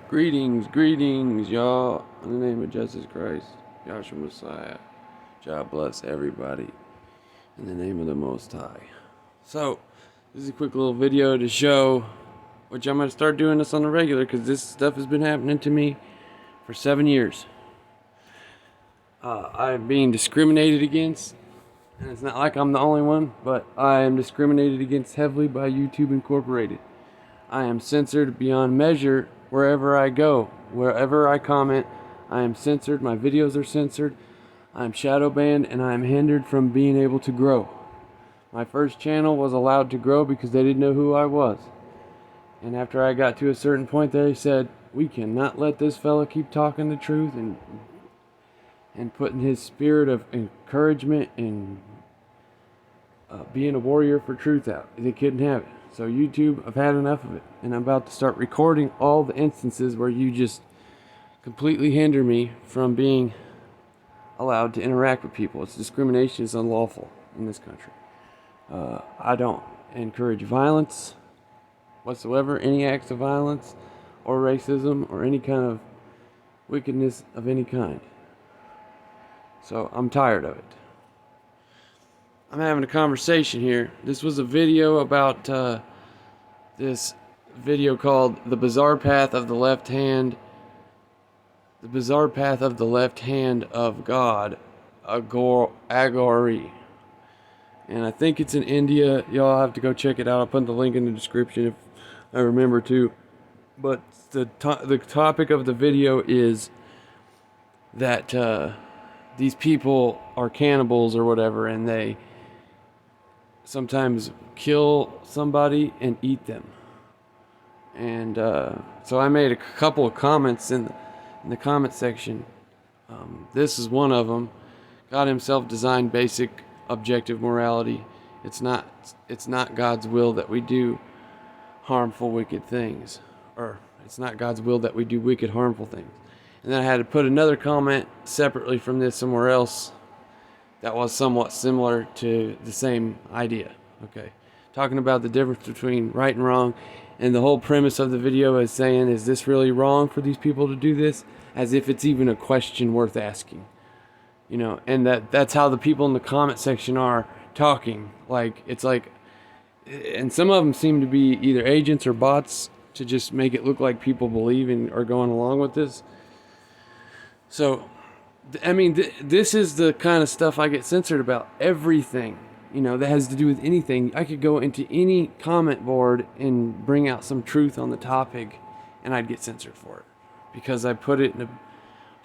Greetings, y'all. In the name of Jesus Christ, Yahshua Messiah. God bless everybody. In the name of the Most High. So, this is a quick little video to show, which I'm going to start doing this on the regular, because this stuff has been happening to me for 7 years. I'm being discriminated against, and it's not like I'm the only one, but I am discriminated against heavily by YouTube Incorporated. I am censored beyond measure wherever I go. Wherever I comment, I am censored. My videos are censored. I am shadow banned, and I am hindered from being able to grow. My first channel was allowed to grow because they didn't know who I was. And after I got to a certain point, they said, we cannot let this fella keep talking the truth and putting his spirit of encouragement and being a warrior for truth out. They couldn't have it. So YouTube, I've had enough of it, and I'm about to start recording all the instances where you just completely hinder me from being allowed to interact with people. It's discrimination is unlawful in this country. I don't encourage violence whatsoever, any acts of violence or racism or any kind of wickedness of any kind. So I'm tired of it. I'm having a conversation here. This was a video about this video called The Bizarre Path of the Left Hand. The Bizarre Path of the Left Hand of God, Agori. And I think it's in India. Y'all have to go check it out. I'll put the link in the description if I remember to. But the topic of the video is that these people are cannibals or whatever, and they sometimes kill somebody and eat them. And so I made a couple of comments in the comment section. This is one of them. God himself designed basic objective morality. It's not God's will that we do harmful, wicked things. Or it's not God's will that we do wicked, harmful things. And then I had to put another comment separately from this somewhere else that was somewhat similar to the same idea. Okay, talking about the difference between right and wrong, and the whole premise of the video is saying, is this really wrong for these people to do this? As if it's even a question worth asking. You know, and that's how the people in the comment section are talking. Like, it's like, and some of them seem to be either agents or bots to just make it look like people believe and are going along with this. So, I mean, this is the kind of stuff I get censored about. Everything, you know, that has to do with anything. I could go into any comment board and bring out some truth on the topic, and I'd get censored for it. Because I put it in a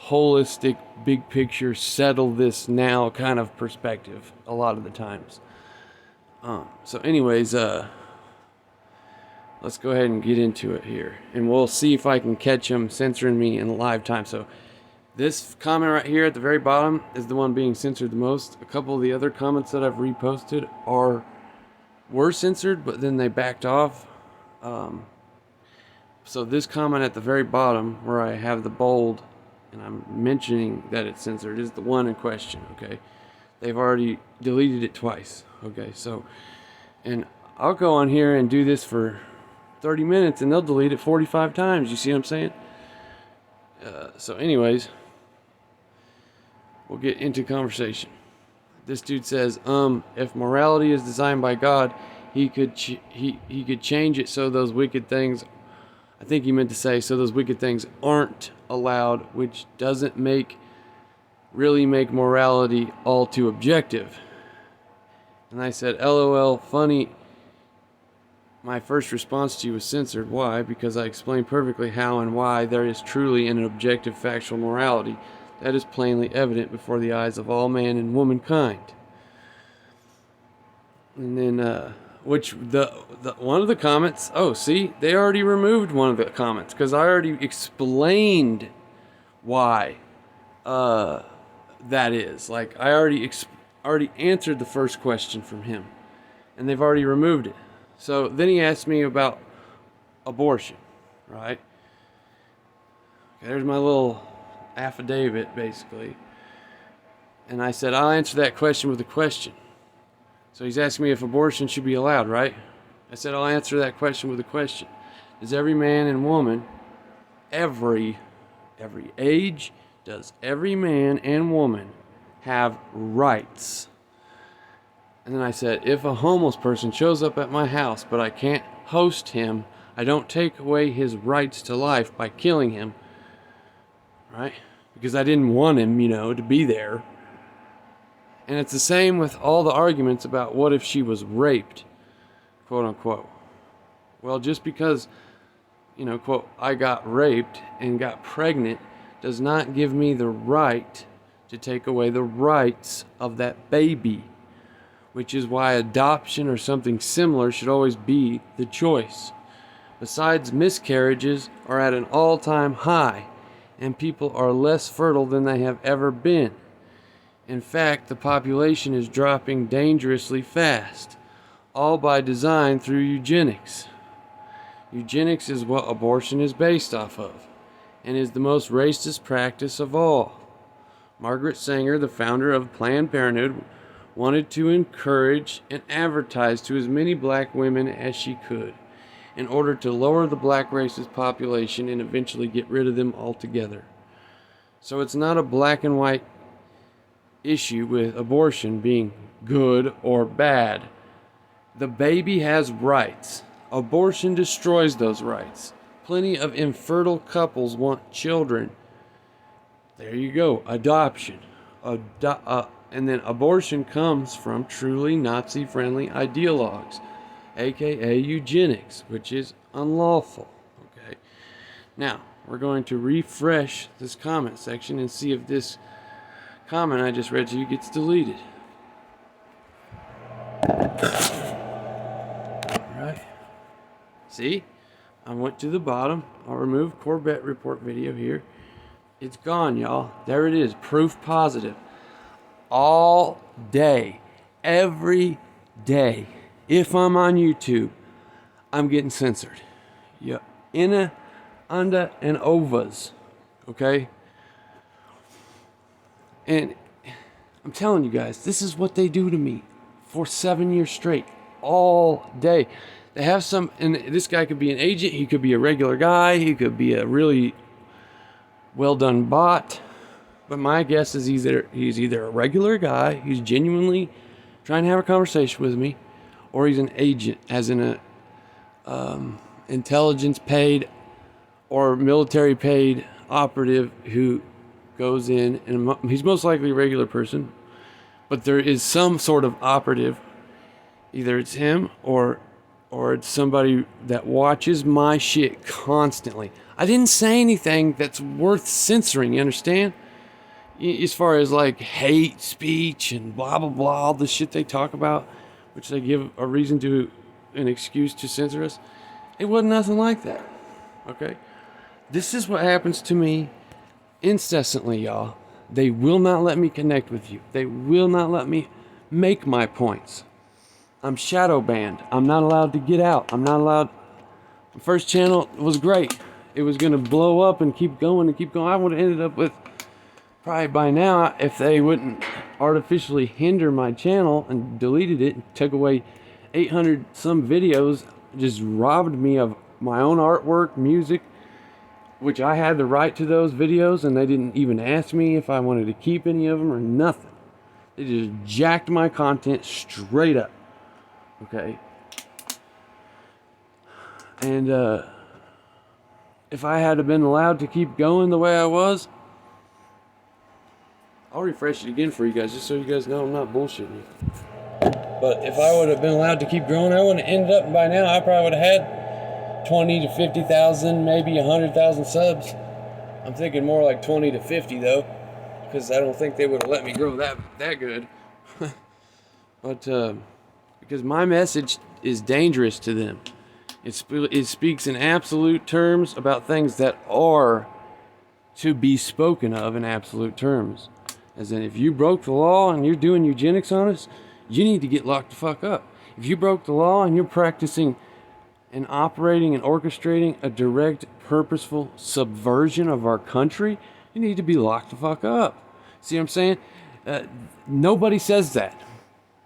holistic, big picture, settle this now kind of perspective a lot of the times. So anyways, let's go ahead and get into it here. And we'll see if I can catch them censoring me in live time. So this comment right here at the very bottom is the one being censored the most. A couple of the other comments that I've reposted were censored, but then they backed off. So this comment at the very bottom, where I have the bold and I'm mentioning that it's censored, is the one in question. Okay, they've already deleted it twice. Okay, so, and I'll go on here and do this for 30 minutes and they'll delete it 45 times. You see what I'm saying? So anyways, we'll get into conversation. This dude says, if morality is designed by God, he could change it so those wicked things, I think he meant to say, so those wicked things aren't allowed, which doesn't really make morality all too objective. And I said, LOL, funny. My first response to you was censored. Why? Because I explained perfectly how and why there is truly an objective factual morality that is plainly evident before the eyes of all man and womankind. And then, which the one of the comments, oh, see, they already removed one of the comments because I already explained why that is. Like, I already answered the first question from him, and they've already removed it. So then he asked me about abortion, right? Okay, there's my little affidavit, basically. And I said, I'll answer that question with a question. So he's asking me if abortion should be allowed, right? I said, I'll answer that question with a question. Does every man and woman every age, does every man and woman have rights? And then I said, if a homeless person shows up at my house, but I can't host him, I don't take away his rights to life by killing him, right? Because I didn't want him, to be there. And it's the same with all the arguments about what if she was raped, quote unquote. Well, just because, quote, I got raped and got pregnant does not give me the right to take away the rights of that baby, which is why adoption or something similar should always be the choice. Besides, miscarriages are at an all-time high, and people are less fertile than they have ever been. In fact, the population is dropping dangerously fast, all by design through eugenics. Eugenics is what abortion is based off of, and is the most racist practice of all. Margaret Sanger, the founder of Planned Parenthood, wanted to encourage and advertise to as many black women as she could, in order to lower the black race's population and eventually get rid of them altogether. So it's not a black and white issue with abortion being good or bad. The baby has rights. Abortion destroys those rights. Plenty of infertile couples want children. There you go, adoption. And then abortion comes from truly Nazi-friendly ideologues, aka eugenics, which is unlawful. Okay. Now, we're going to refresh this comment section and see if this comment I just read to you gets deleted. Alright. See? I went to the bottom. I'll remove Corbett report video here. It's gone, y'all. There it is. Proof positive. All day. Every day. If I'm on YouTube, I'm getting censored. Yeah. Inna, under, and overs. Okay? And I'm telling you guys, this is what they do to me for 7 years straight. All day. They have some, and this guy could be an agent, he could be a regular guy, he could be a really well done bot. But my guess is he's either a regular guy who's genuinely trying to have a conversation with me, or he's an agent, as in a intelligence paid or military paid operative who goes in, and he's most likely a regular person, but there is some sort of operative, either it's him or it's somebody that watches my shit constantly. I didn't say anything that's worth censoring, you understand? As far as like hate speech and blah blah blah, all the shit they talk about, which they give a reason to, an excuse to censor us, it wasn't nothing like that. Okay? This is what happens to me incessantly, y'all. They will not let me connect with you. They will not let me make my points. I'm shadow banned. I'm not allowed to get out. I'm not allowed. The first channel was great. It was going to blow up and keep going and keep going. I would have ended up with, probably by now, if they wouldn't artificially hinder my channel and deleted it and took away 800 some videos, just robbed me of my own artwork, music, which I had the right to those videos, and they didn't even ask me if I wanted to keep any of them or nothing. They just jacked my content straight up. Okay? And if I had been allowed to keep going the way I was, I'll refresh it again for you guys, just so you guys know I'm not bullshitting you. But if I would have been allowed to keep growing, I would have ended up by now, I probably would have had 20 to 50,000, maybe 100,000 subs. I'm thinking more like 20 to 50 though, because I don't think they would have let me grow that good. But because my message is dangerous to them. It speaks in absolute terms about things that are to be spoken of in absolute terms. As in, if you broke the law and you're doing eugenics on us, you need to get locked the fuck up. If you broke the law and you're practicing and operating and orchestrating a direct, purposeful subversion of our country, you need to be locked the fuck up. See what I'm saying? Nobody says that.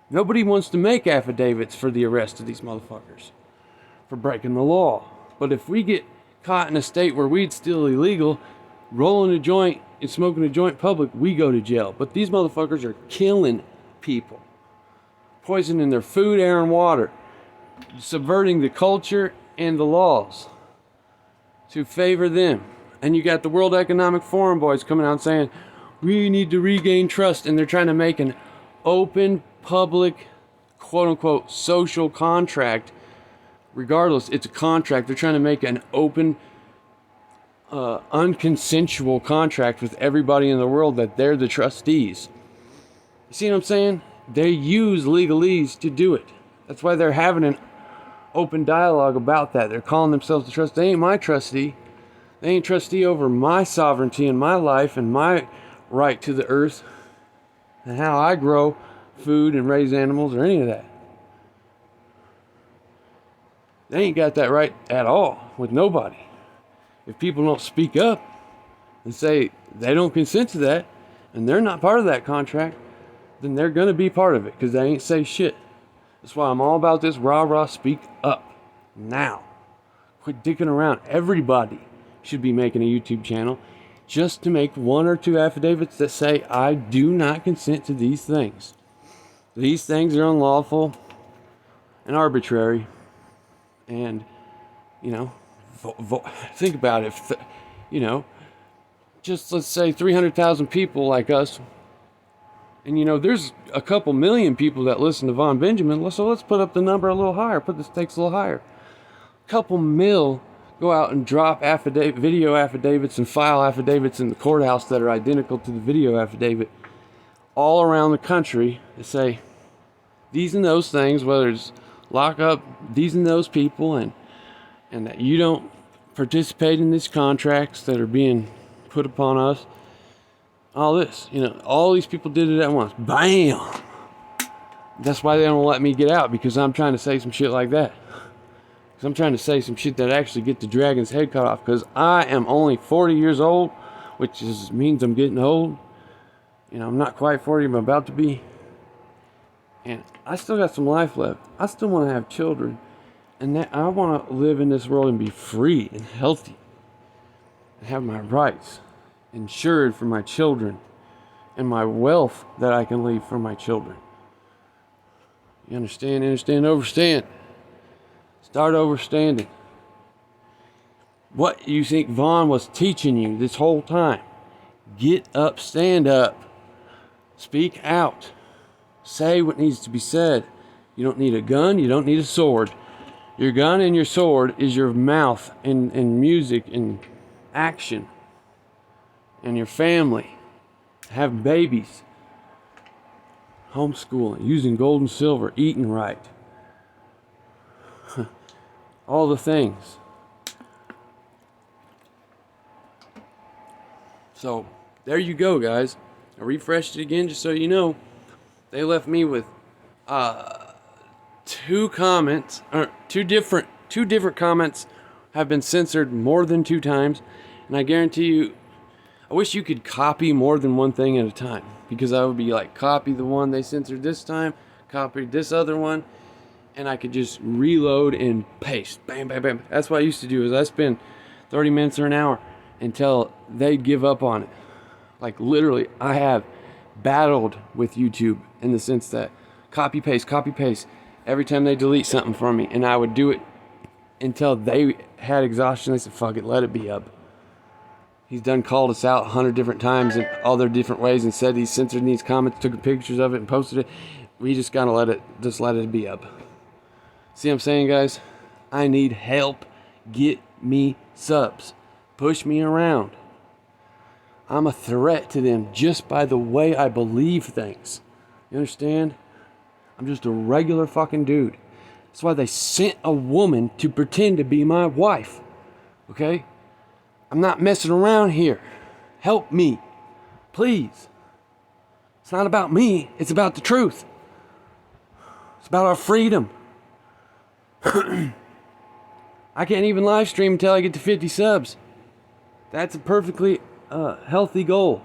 Nobody wants to make affidavits for the arrest of these motherfuckers for breaking the law. But if we get caught in a state where weed's still illegal, rolling a joint and smoking a joint in public, we go to jail. But these motherfuckers are killing people, poisoning their food, air, and water, subverting the culture and the laws to favor them. And you got the World Economic Forum boys coming out saying, we need to regain trust, and they're trying to make an open, public, quote-unquote, social contract. Regardless, it's a contract. They're trying to make an open, unconsensual contract with everybody in the world that they're the trustees. You see what I'm saying? They use legalese to do it. That's why they're having an open dialogue about that. They're calling themselves the trustee. They ain't my trustee. They ain't trustee over my sovereignty and my life and my right to the earth and how I grow food and raise animals or any of that. They ain't got that right at all with nobody. If people don't speak up and say they don't consent to that and they're not part of that contract, then they're going to be part of it because they ain't say shit. That's why I'm all about this rah-rah, speak up now. Quit dicking around. Everybody should be making a YouTube channel just to make 1 or 2 affidavits that say, I do not consent to these things. These things are unlawful and arbitrary. And, you know, think about it. You know, just let's say 300,000 people like us. And, you know, there's a couple million people that listen to Von Benjamin. So let's put up the number a little higher. Put the stakes a little higher. A couple mil go out and drop video affidavits and file affidavits in the courthouse that are identical to the video affidavit all around the country to say these and those things, whether it's lock up these and those people and that you don't participate in these contracts that are being put upon us. All this, you know, all these people did it at once. Bam! That's why they don't let me get out, because I'm trying to say some shit like that. Because I'm trying to say some shit that actually get the dragon's head cut off. Because I am only 40 years old, which means I'm getting old. You know, I'm not quite 40, I'm about to be. And I still got some life left. I still want to have children. And that I want to live in this world and be free and healthy. And have my rights insured for my children. And my wealth that I can leave for my children. You understand? Understand? Overstand. Start overstanding. What you think Vaughn was teaching you this whole time. Get up, stand up. Speak out. Say what needs to be said. You don't need a gun, you don't need a sword. Your gun and your sword is your mouth and music and action. And your family. Having babies. Homeschooling. Using gold and silver. Eating right. All the things. So, there you go, guys. I refreshed it again just so you know. They left me with 2 comments, or two different comments have been censored more than 2 times, and I guarantee you, I wish you could copy more than one thing at a time, because I would be like, copy the one they censored this time, copy this other one, and I could just reload and paste, bam, bam, bam. That's what I used to do. Is I spend 30 minutes or an hour until they'd give up on it. Like literally, I have battled with YouTube in the sense that copy paste every time they delete something from me, and I would do it until they had exhaustion. They said, fuck it, let it be up. He's done called us out 100 different times in all their different ways and said he censored these comments, took pictures of it and posted it. We just gotta let it be up. See what I'm saying, guys? I need help. Get me subs. Push me around. I'm a threat to them just by the way I believe things. You understand? I'm just a regular fucking dude. That's why they sent a woman to pretend to be my wife. Okay? I'm not messing around here. Help me. Please. It's not about me. It's about the truth. It's about our freedom. I can't even live stream until I get to 50 subs. That's a perfectly healthy goal.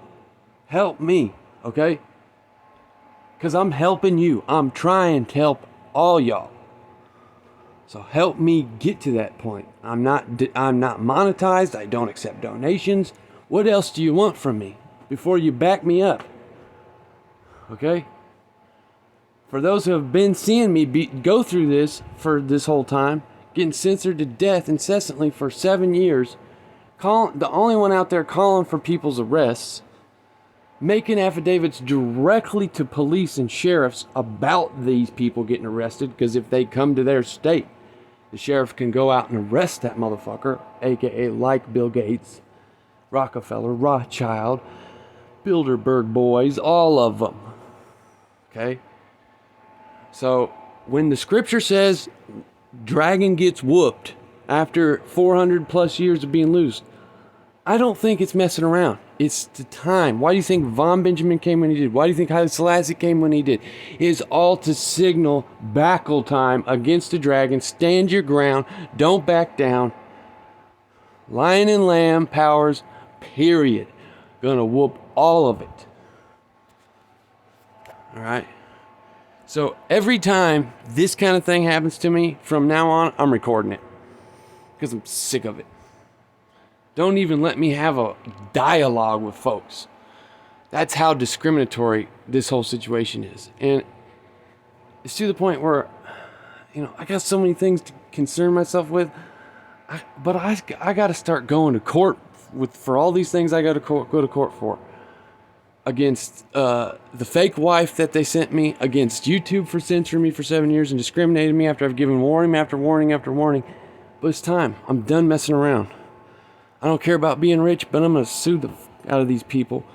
Help me, okay? Because I'm helping you. I'm trying to help all y'all. So help me get to that point. I'm not monetized. I don't accept donations. What else do you want from me before you back me up? Okay? For those who have been seeing me go through this for this whole time, getting censored to death incessantly for 7 years, the only one out there calling for people's arrests, making affidavits directly to police and sheriffs about these people getting arrested, because if they come to their state, the sheriff can go out and arrest that motherfucker, aka like Bill Gates, Rockefeller, Rothschild, Bilderberg boys, all of them. Okay? So when the scripture says dragon gets whooped after 400 plus years of being loosed, I don't think it's messing around. It's the time. Why do you think Von Benjamin came when he did? Why do you think Haile Selassie came when he did? It is all to signal battle time against the dragon. Stand your ground. Don't back down. Lion and lamb powers, period. Gonna whoop all of it. Alright? So every time this kind of thing happens to me, from now on, I'm recording it. Because I'm sick of it. Don't even let me have a dialogue with folks. That's how discriminatory this whole situation is. And it's to the point where, I got so many things to concern myself with. But I got to start going to court for all these things I got to go to court for. Against the fake wife that they sent me. Against YouTube for censoring me for 7 years and discriminating me after I've given warning after warning after warning. But it's time. I'm done messing around. I don't care about being rich, but I'm going to sue the out of these people.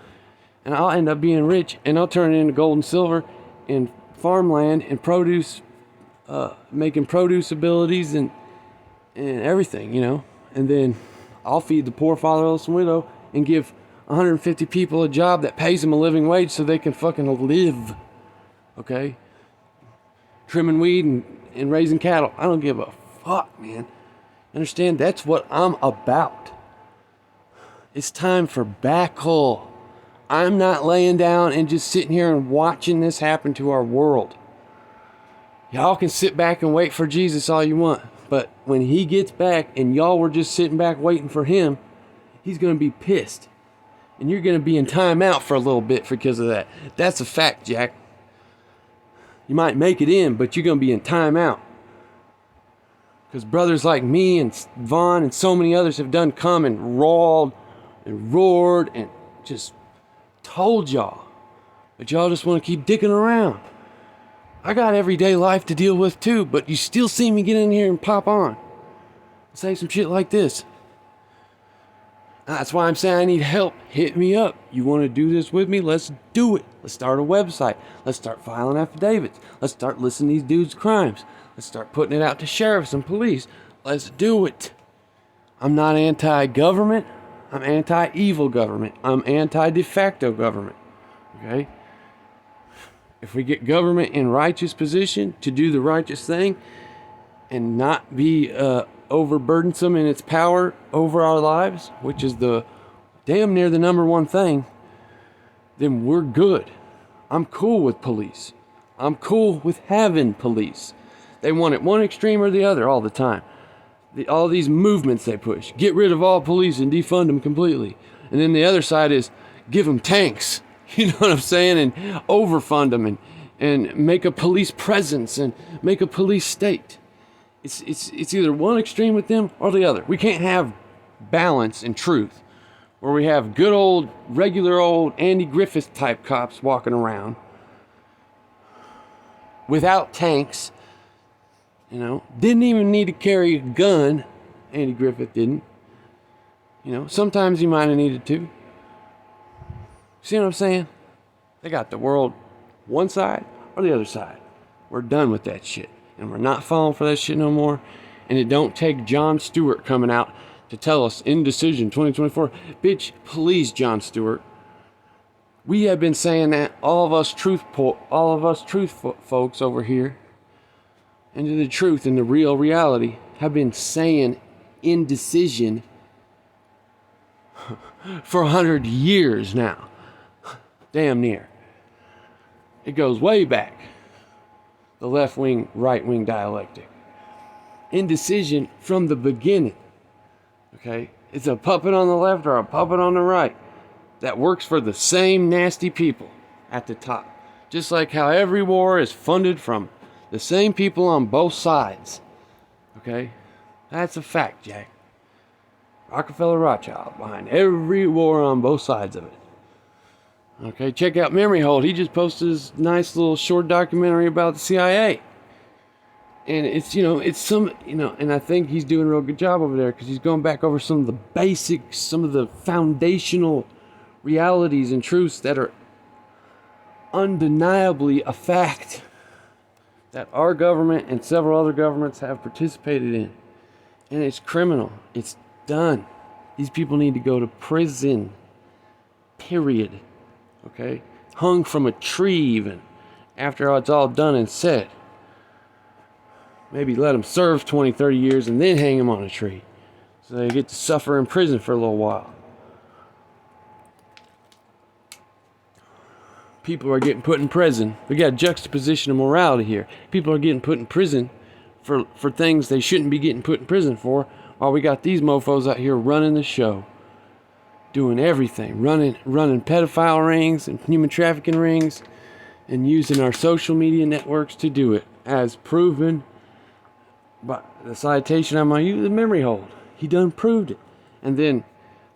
And I'll end up being rich, and I'll turn it into gold and silver and farmland and produce, making produce abilities and everything, And then I'll feed the poor, fatherless, and widow and give 150 people a job that pays them a living wage so they can fucking live. Okay? Trimming weed and raising cattle. I don't give a fuck, man. Understand? That's what I'm about. It's time for battle. I'm not laying down and just sitting here and watching this happen to our world. Y'all can sit back and wait for Jesus all you want. But when he gets back and y'all were just sitting back waiting for him, he's going to be pissed. And you're going to be in timeout for a little bit because of that. That's a fact, Jack. You might make it in, but you're going to be in timeout. Because brothers like me and Vaughn and so many others have done come and rawled and roared and just told y'all. But y'all just want to keep dicking around. I got everyday life to deal with too, but you still see me get in here and pop on. Say some shit like this. That's why I'm saying I need help. Hit me up. You want to do this with me? Let's do it. Let's start a website. Let's start filing affidavits. Let's start listing these dudes' crimes. Let's start putting it out to sheriffs and police. Let's do it. I'm not anti-government. I'm anti-evil government. I'm anti-de facto government. Okay? If we get government in righteous position to do the righteous thing and not be overburdensome in its power over our lives, which is the damn near the number one thing, then we're good. I'm cool with police. I'm cool with having police. They want it one extreme or the other all the time. All these movements they push. Get rid of all police and defund them completely. And then the other side is give them tanks. You know what I'm saying? And overfund them and make a police presence and make a police state. It's either one extreme with them or the other. We can't have balance and truth where we have good old, regular old Andy Griffith type cops walking around without tanks. Didn't even need to carry a gun. Andy Griffith didn't. Sometimes he might have needed to. See what I'm saying? They got the world one side or the other side. We're done with that shit. And we're not falling for that shit no more. And it don't take Jon Stewart coming out to tell us indecision 2024. Bitch, please, Jon Stewart. We have been saying that, all of us truth folks over here, into the truth and the real reality, have been saying indecision for 100 years now. Damn near. It goes way back. The left wing, right wing dialectic. indecision from the beginning. Okay? It's a puppet on the left or a puppet on the right that works for the same nasty people at the top. Just like how every war is funded from the same people on both sides. Okay? That's a fact, Jack. Rockefeller Rothschild behind every war on both sides of it. Okay, check out Memory Hold. He just posted his nice little short documentary about the CIA. And it's, and I think he's doing a real good job over there because he's going back over some of the basics, some of the foundational realities and truths that are undeniably a fact that our government and several other governments have participated in. And it's criminal. It's done. These people need to go to prison. Period. Okay? Hung from a tree even. After it's all done and said. Maybe let them serve 20, 30 years and then hang them on a tree. So they get to suffer in prison for a little while. People are getting put in prison. We got a juxtaposition of morality here. People are getting put in prison for things they shouldn't be getting put in prison for, while we got these mofos out here running the show. Doing everything. Running pedophile rings and human trafficking rings and using our social media networks to do it, as proven by the citation I'm going to use, the Memory Hold. He done proved it. And then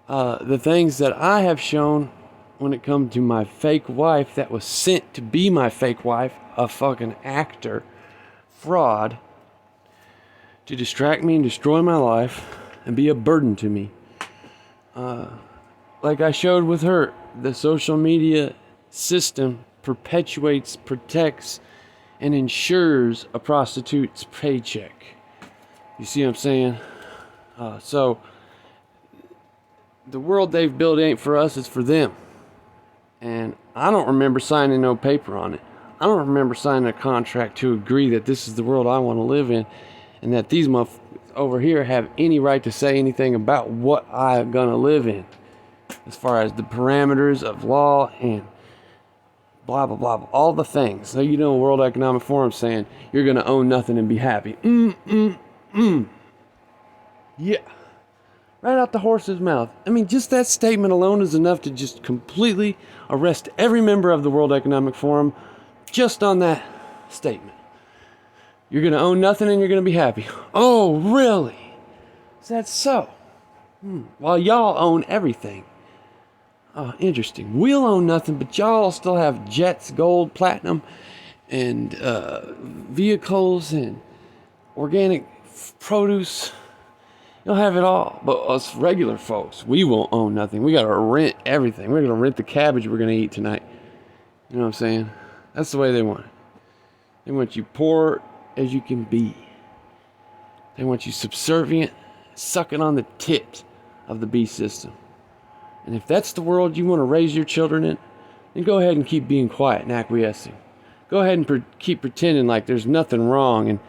the things that I have shown when it comes to my fake wife that was sent to be my fake wife, a fucking actor, fraud, to distract me and destroy my life and be a burden to me. Like I showed with her, the social media system perpetuates, protects, and ensures a prostitute's paycheck. You see what I'm saying? So the world they've built ain't for us, it's for them. And I don't remember signing no paper on it. I don't remember signing a contract to agree that this is the world I want to live in, and that these motherfuckers over here have any right to say anything about what I'm gonna live in, as far as the parameters of law and blah blah blah, all the things. So World Economic Forum saying you're gonna own nothing and be happy. Yeah. Right out the horse's mouth. I mean, just that statement alone is enough to just completely arrest every member of the World Economic Forum just on that statement. You're going to own nothing and you're going to be happy. Oh, really? Is that so? While y'all own everything. Oh, interesting. We'll own nothing, but y'all still have jets, gold, platinum, and vehicles and organic produce. You'll have it all. But us regular folks, we won't own nothing. We got to rent everything. We're going to rent the cabbage we're going to eat tonight. You know what I'm saying? That's the way they want it. They want you poor as you can be. They want you subservient, sucking on the tit of the beast system. And if that's the world you want to raise your children in, then go ahead and keep being quiet and acquiescing. Go ahead and keep pretending like there's nothing wrong, and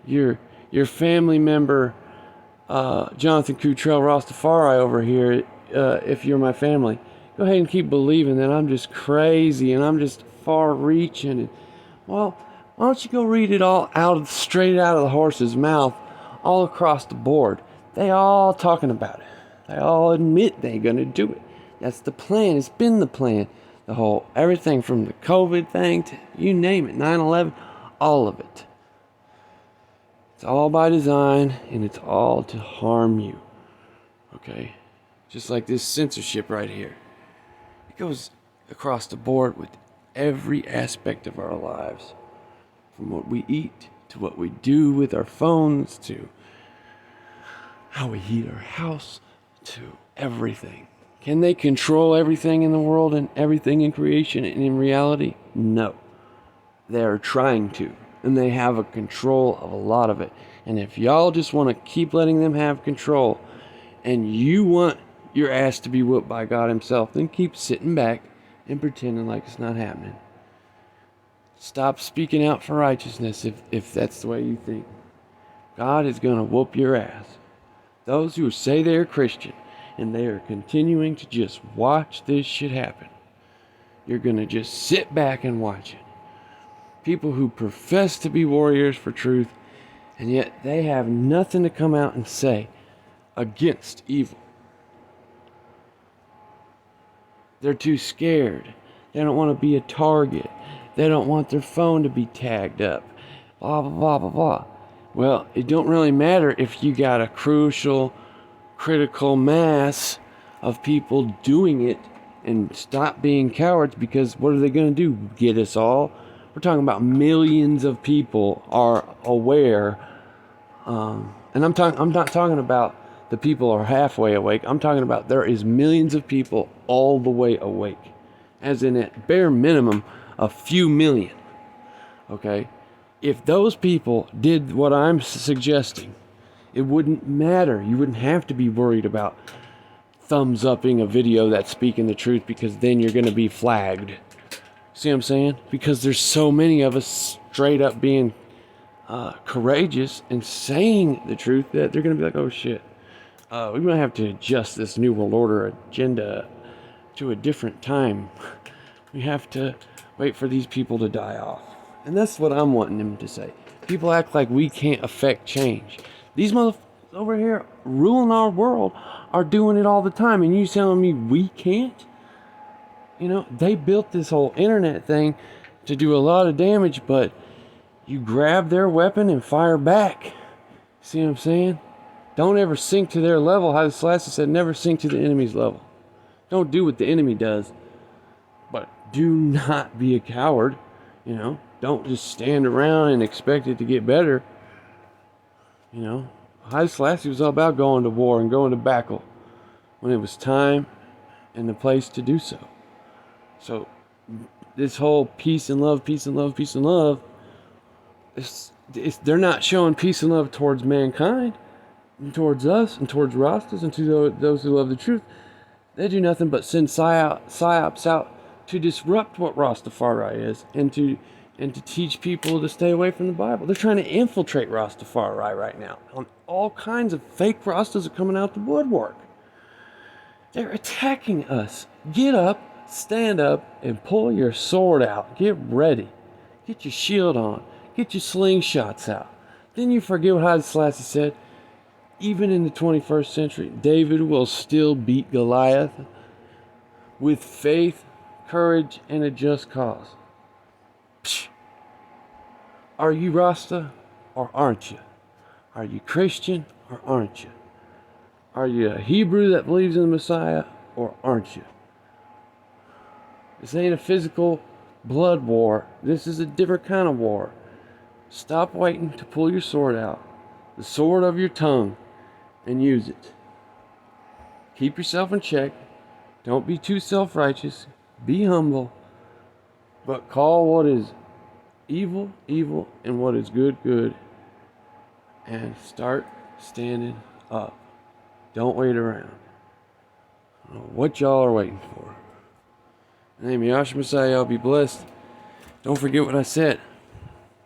your family member, Jonathan Cutrell Rastafari over here, if you're my family, go ahead and keep believing that I'm just crazy and I'm just far-reaching. And, well, why don't you go read it all straight out of the horse's mouth, all across the board. They all talking about it. They all admit they're going to do it. That's the plan. It's been the plan. The whole, everything from the COVID thing to you name it, 9/11, all of it. It's all by design, and it's all to harm you. Okay? Just like this censorship right here. It goes across the board with every aspect of our lives. From what we eat, to what we do with our phones, to how we heat our house, to everything. Can they control everything in the world and everything in creation and in reality? No. They are trying to. And they have a control of a lot of it. And if y'all just want to keep letting them have control, and you want your ass to be whooped by God himself, then keep sitting back and pretending like it's not happening. Stop speaking out for righteousness if that's the way you think. God is going to whoop your ass. Those who say they're Christian and they are continuing to just watch this shit happen, you're going to just sit back and watch it. People who profess to be warriors for truth And yet they have nothing to come out and say against evil. They're too scared. They don't want to be a target. They don't want their phone to be tagged up. Blah, blah, blah, blah, blah. Well, it don't really matter if you got a critical mass of people doing it, and stop being cowards, because what are they going to do? Get us all? We're talking about millions of people are aware. And I'm not talking about the people are halfway awake. I'm talking about there is millions of people all the way awake. As in, at bare minimum, a few million. Okay? If those people did what I'm suggesting, it wouldn't matter. You wouldn't have to be worried about thumbs upping a video that's speaking the truth, because then you're going to be flagged. See what I'm saying? Because there's so many of us straight up being courageous and saying the truth that they're going to be like, oh shit, we might have to adjust this New World Order agenda to a different time. We have to wait for these people to die off. And that's what I'm wanting them to say. People act like we can't affect change. These motherfuckers over here ruling our world are doing it all the time, and you telling me we can't? You know, they built this whole internet thing to do a lot of damage, but you grab their weapon and fire back. See what I'm saying? Don't ever sink to their level. Haile Selassie said, never sink to the enemy's level. Don't do what the enemy does, but do not be a coward. You know, don't just stand around and expect it to get better. You know, Haile Selassie was all about going to war and going to battle when it was time and the place to do so. So this whole peace and love, peace and love, peace and love, they're not showing peace and love towards mankind, and towards us, and towards Rastas, and to those who love the truth. They do nothing but send psyops out to disrupt what Rastafari is, and to teach people to stay away from the Bible. They're trying to infiltrate Rastafari right now. All kinds of fake Rastas are coming out the woodwork. They're attacking us. Get up, stand up, and pull your sword out. Get ready. Get your shield on. Get your slingshots out. Then you forget what Haile Selassie said. Even in the 21st century, David will still beat Goliath with faith, courage, and a just cause. Psh. Are you Rasta or aren't you? Are you Christian or aren't you? Are you a Hebrew that believes in the Messiah or aren't you? This ain't a physical blood war. This is a different kind of war. Stop waiting to pull your sword out, the sword of your tongue, and use it. Keep yourself in check. Don't be too self-righteous. Be humble. But call what is evil, evil, and what is good, good. And start standing up. Don't wait around. I don't know what y'all are waiting for. In the name of Yahshua Messiah, y'all be blessed. Don't forget what I said.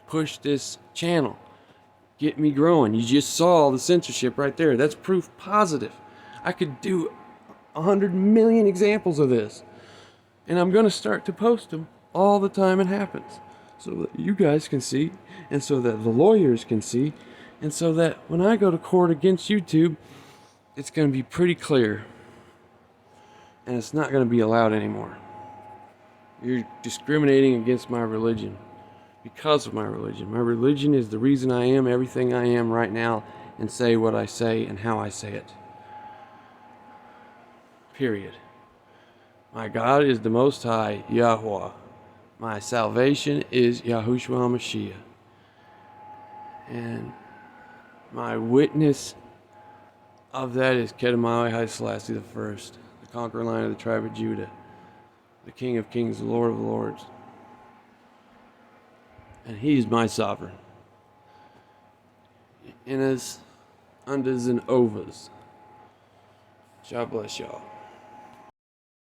Push this channel. Get me growing. You just saw the censorship right there. That's proof positive. I could do 100 million examples of this. And I'm going to start to post them all the time it happens, so that you guys can see, and so that the lawyers can see, and so that when I go to court against YouTube, it's going to be pretty clear. And it's not going to be allowed anymore. You're discriminating against my religion. Because of my religion. My religion is the reason I am everything I am right now, and say what I say and how I say it. Period. My God is the Most High, Yahweh. My salvation is Yahushua HaMashiach. And my witness of that is Kedemai Haile Selassie I, the conqueror line of the tribe of Judah, the King of Kings, the Lord of Lords. And he's my sovereign. Innas, undas, and ovas. God bless y'all.